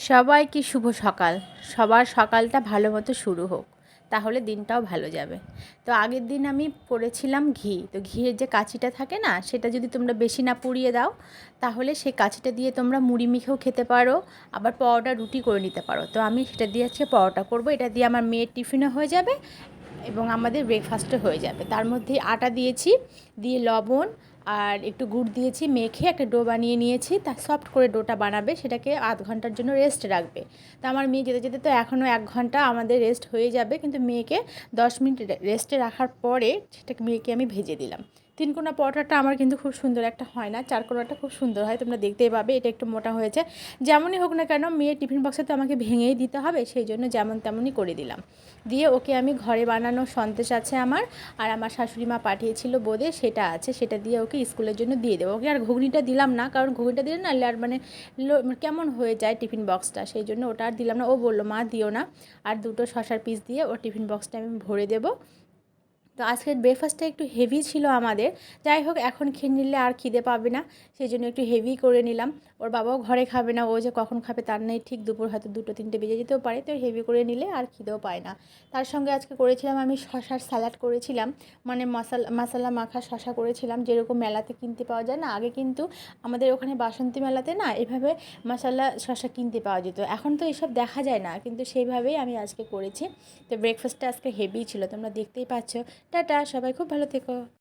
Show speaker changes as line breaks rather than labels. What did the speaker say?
সবাইকে শুভ সকাল। সবার সকালটা ভালো মতো শুরু হোক, তাহলে দিনটাও ভালো যাবে। তো আগের দিন আমি করেছিলাম ঘি। তো ঘিয়ের যে কাঁচিটা থাকে না, সেটা যদি তোমরা বেশি না পুড়িয়ে দাও, তাহলে সেই কাঁচিটা দিয়ে তোমরা মুড়ি মেখেও খেতে পারো, আবার পরোটা রুটি করে নিতে পারো। তো আমি সেটা দিয়ে আজকে পরোটা করবো। এটা দিয়ে আমার মেয়ের টিফিনও হয়ে যাবে এবং আমাদের ব্রেকফাস্টও হয়ে যাবে। তার মধ্যে আটা দিয়েছি, দিয়ে লবণ আর একটু গুড় দিয়েছি, মেখে একটা ডো বানিয়ে নিয়েছি। তা সফট করে ডোটা বানাবে, সেটাকে আধ ঘন্টার জন্য রেস্ট রাখবে। তো আমার মেয়ে যেতে যেতে তো এখনও 1 ঘন্টা আমাদের রেস্ট হয়ে যাবে, কিন্তু মেয়েকে 10 মিনিট রেস্টে রাখার পরে সেটাকে মেয়েকে আমি ভেজে দিলাম। 3 কোনা পরোটাটা আমার কিন্তু খুব সুন্দর একটা হয় না, 4 কোনাটা খুব সুন্দর হয়, তোমরা দেখতেই পাবে। এটা একটু মোটা হয়েছে। যেমনই হোক না কেন, মেয়ের টিফিন বক্সে তো আমাকে ভেঙেই দিতে হবে, সেই জন্য যেমন তেমনই করে দিলাম। দিয়ে ওকে আমি ঘরে বানানো সন্দেশ আছে আমার, আর আমার শাশুড়ি মা পাঠিয়েছিল বোঁদে, সেটা আছে, সেটা দিয়ে ওকে স্কুলের জন্য দিয়ে দেবো। ওকে আর ঘুগনিটা দিলাম না, কারণ ঘুগনিটা দিলে না আর মানে কেমন হয়ে যায় টিফিন বক্সটা, সেই জন্য ওটা আর দিলাম না। ও বললো মা দিও না। আর দুটো শশার পিস দিয়ে ওর টিফিন বক্সটা আমি ভরে দেবো। তো আজকের ব্রেকফাস্টটা একটু হেভি ছিল আমাদের। যাই হোক, এখন খেয়ে নিলে আর খিদে পাবে না, সেই জন্য একটু হেভি করে নিলাম। ওর বাবাও ঘরে খাবে না, ও যে কখন খাবে তার নেই ঠিক, দুপুর হয়তো 2-3টে বেজে যেতেও পারে। তো হেভি করে নিলে আর খিদেও পায় না। তার সঙ্গে আজকে করেছিলাম আমি শশার স্যালাড করেছিলাম, মানে মশলা মাখা শশা করেছিলাম, যেরকম মেলাতে কিনতে পাওয়া যায় না। আগে কিন্তু আমাদের ওখানে বাসন্তী মেলাতে না এভাবে মশলা শশা কিনতে পাওয়া যেত, এখন তো এসব দেখা যায় না, কিন্তু সেইভাবেই আমি আজকে করেছি। তো ব্রেকফাস্টটা আজকে হেভি ছিল, তোমরা দেখতেই পাচ্ছ। টাটা, সবাই খুব ভালো থেকো।